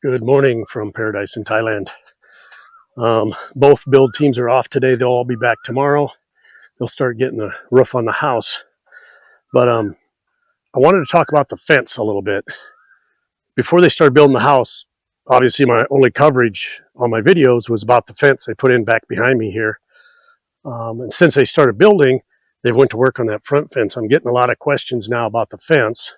Good morning from Paradise in Thailand. Both build teams are off today. They'll all be back tomorrow. They'll start getting the roof on the house. But I wanted to talk about the fence a little bit. Before they started building the house, obviously my only coverage on my videos was about the fence they put in back behind me here. And since they started building, they went to work on that front fence. I'm getting a lot of questions now about the fence,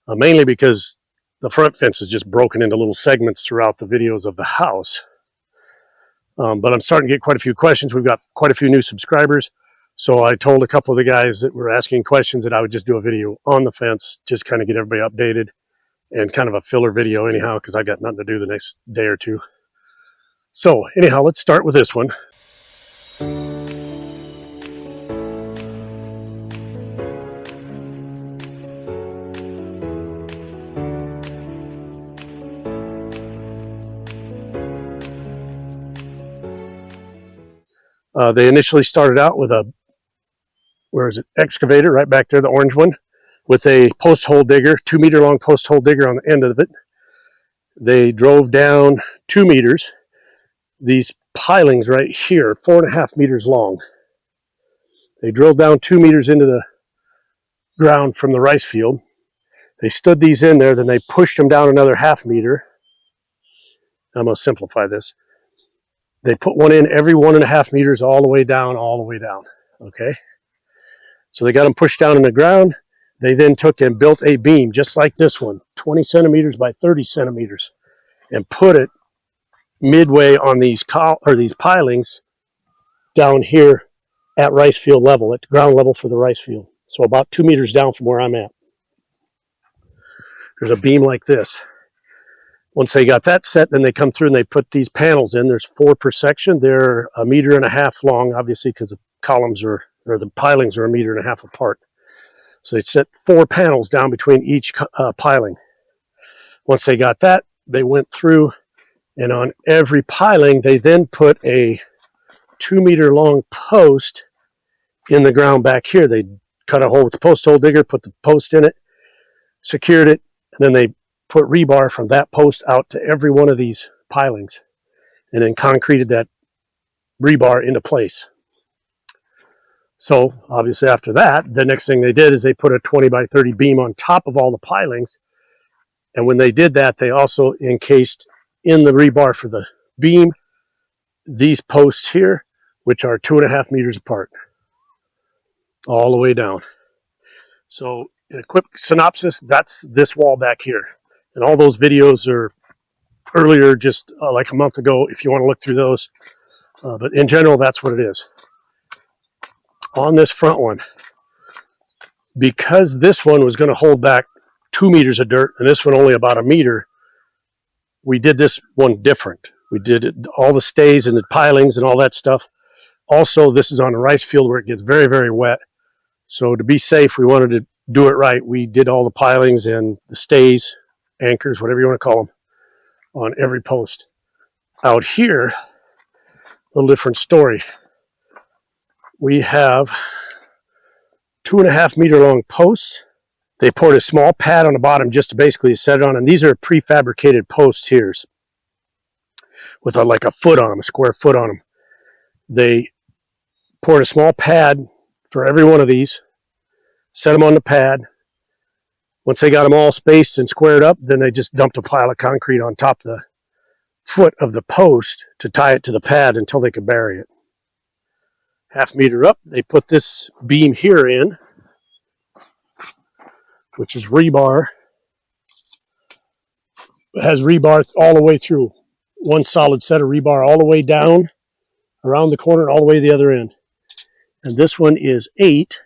mainly because the front fence is just broken into little segments throughout the videos of the house. But I'm starting to get quite a few questions. We've got quite a few new subscribers. So I told a couple of the guys that were asking questions that I would just do a video on the fence, just kind of get everybody updated, and kind of a filler video anyhow, because I got nothing to do the next day or two. So anyhow, let's start with this one. They initially started out with a, excavator right back there, the orange one, with a post hole digger, 2 meter long post hole digger on the end of it. They drove down 2 meters. These pilings right here, 4.5 meters long. They drilled down 2 meters into the ground from the rice field. They stood these in there, then they pushed them down another 0.5 meter. I'm going to simplify this. They put one in every 1.5 meters all the way down, okay? So they got them pushed down in the ground. They then took and built a beam just like this one, 20 centimeters by 30 centimeters, and put it midway on these pilings down here at rice field level, at ground level for the rice field. So about 2 meters down from where I'm at. There's a beam like this. Once they got that set, then they come through and they put these panels in. There's 4 per section. They're 1.5 meters long, obviously, because the columns or the pilings are 1.5 meters apart. So they set 4 panels down between each piling. Once they got that, they went through, and on every piling, they then put a 2 meter long post in the ground back here. They cut a hole with the post hole digger, put the post in it, secured it, and then they put rebar from that post out to every one of these pilings, and then concreted that rebar into place. So obviously after that, the next thing they did is they put a 20 by 30 beam on top of all the pilings. And when they did that, they also encased in the rebar for the beam these posts here, which are 2.5 meters apart, all the way down. So in a quick synopsis, that's this wall back here. And all those videos are earlier, just like a month ago, if you want to look through those. But in general, that's what it is. On this front one, because this one was going to hold back 2 meters of dirt, and this one only about 1 meter, we did this one different. We did all the stays and the pilings and all that stuff. Also, this is on a rice field where it gets very, very wet. So to be safe, we wanted to do it right. We did all the pilings and the stays, anchors, whatever you want to call them, on every post. Out here, a little different story. We have 2.5 meter long posts. They poured a small pad on the bottom just to basically set it on, and these are prefabricated posts here with like a foot on them, a square foot on them. They poured a small pad for every one of these, set them on the pad. Once they got them all spaced and squared up, then they just dumped a pile of concrete on top of the foot of the post to tie it to the pad until they could bury it. 0.5 meter up, they put this beam here in, which is rebar. It has rebar all the way through. One solid set of rebar all the way down, around the corner, all the way to the other end. And this one is 8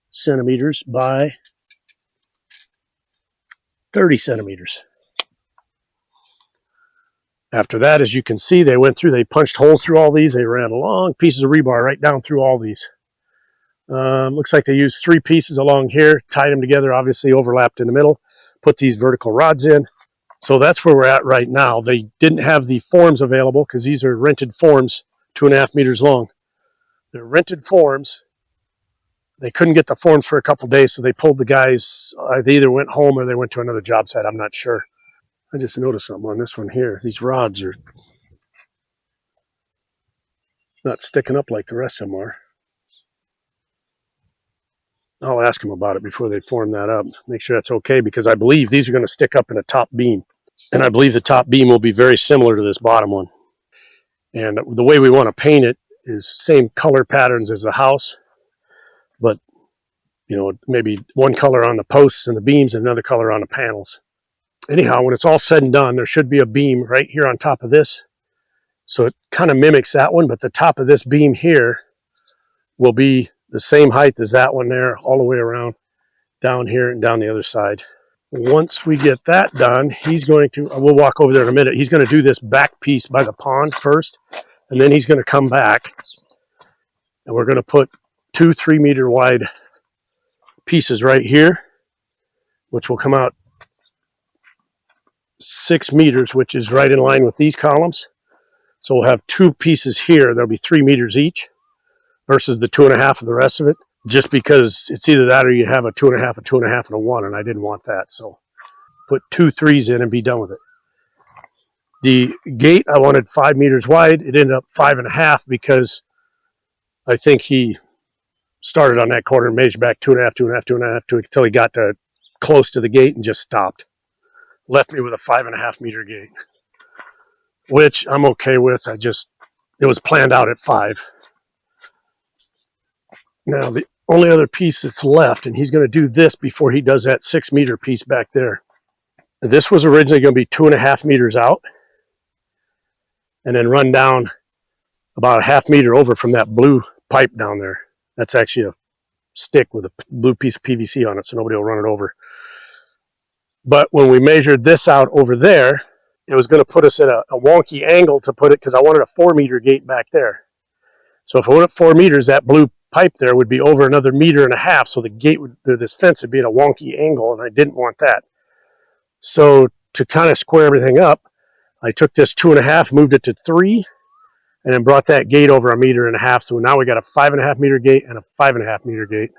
centimeters by 30 centimeters. After that, as you can see, they went through, they punched holes through all these. They ran long pieces of rebar right down through all these. Looks like they used 3 pieces along here, tied them together, obviously overlapped in the middle, put these vertical rods in. So that's where we're at right now. They didn't have the forms available because these are rented forms, 2.5 meters long. They're rented forms. They couldn't get the forms for a couple days, so they pulled the guys. They either went home or they went to another job site. I'm not sure. I just noticed something on this one here. These rods are not sticking up like the rest of them are. I'll ask them about it before they form that up. Make sure that's okay, because I believe these are going to stick up in a top beam. And I believe the top beam will be very similar to this bottom one. And the way we want to paint it is same color patterns as the house, but you know, maybe one color on the posts and the beams and another color on the panels. Anyhow, when it's all said and done, there should be a beam right here on top of this. So it kind of mimics that one, but the top of this beam here will be the same height as that one there, all the way around down here and down the other side. Once we get that done, he's going to, we'll walk over there in a minute, he's going to do this back piece by the pond first, and then he's going to come back, and we're going to put 2 3-meter wide pieces right here, which will come out 6 meters, which is right in line with these columns. So we'll have 2 pieces here, there'll be 3 meters each, versus the 2.5 of the rest of it, just because it's either that or you have a 2.5, a 2.5, and a 1, and I didn't want that. So put 2 3s in and be done with it. The gate, I wanted 5 meters wide. It ended up 5.5 because I think he started on that corner and measured back 2.5, 2.5, 2.5 until he got to close to the gate and just stopped. Left me with a 5.5 meter gate, which I'm okay with. It was planned out at 5. Now, the only other piece that's left, and he's going to do this before he does that 6 meter piece back there. This was originally going to be 2.5 meters out and then run down about a 1/2 meter over from that blue pipe down there. That's actually a stick with a blue piece of PVC on it, so nobody will run it over. But when we measured this out over there, it was going to put us at a wonky angle to put it, because I wanted a 4 meter gate back there. So if I went up 4 meters, that blue pipe there would be over another 1.5 meters, so the gate would, this fence would be at a wonky angle, and I didn't want that. So to kind of square everything up, I took this 2.5, moved it to 3, and then brought that gate over 1.5 meters. So now we got a 5.5 meter gate and a 5.5 meter gate.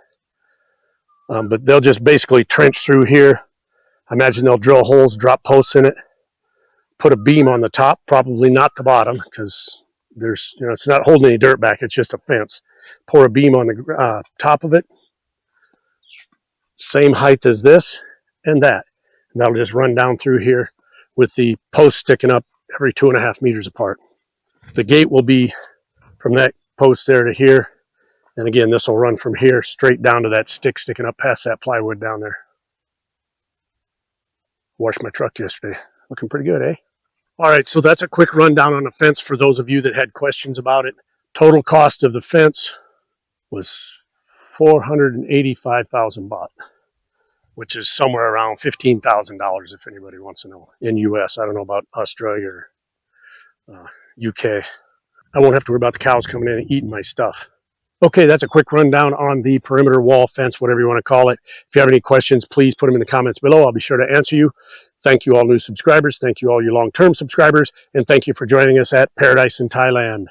But they'll just basically trench through here. I imagine they'll drill holes, drop posts in it, put a beam on the top, probably not the bottom, because there's, you know, it's not holding any dirt back, it's just a fence. Pour a beam on the top of it, same height as this and that, and that'll just run down through here with the post sticking up every 2.5 meters apart. The gate will be from that post there to here, and again, this will run from here straight down to that stick sticking up past that plywood down there. Washed my truck yesterday. Looking pretty good, eh? All right, so that's a quick rundown on the fence for those of you that had questions about it. Total cost of the fence was 485,000 baht, which is somewhere around $15,000 if anybody wants to know, in US. I don't know about Australia or UK. I won't have to worry about the cows coming in and eating my stuff. Okay, that's a quick rundown on the perimeter wall fence, whatever you want to call it. If you have any questions, please put them in the comments below. I'll be sure to answer you. Thank you all new subscribers. Thank you all you long-term subscribers. And thank you for joining us at Paradise in Thailand.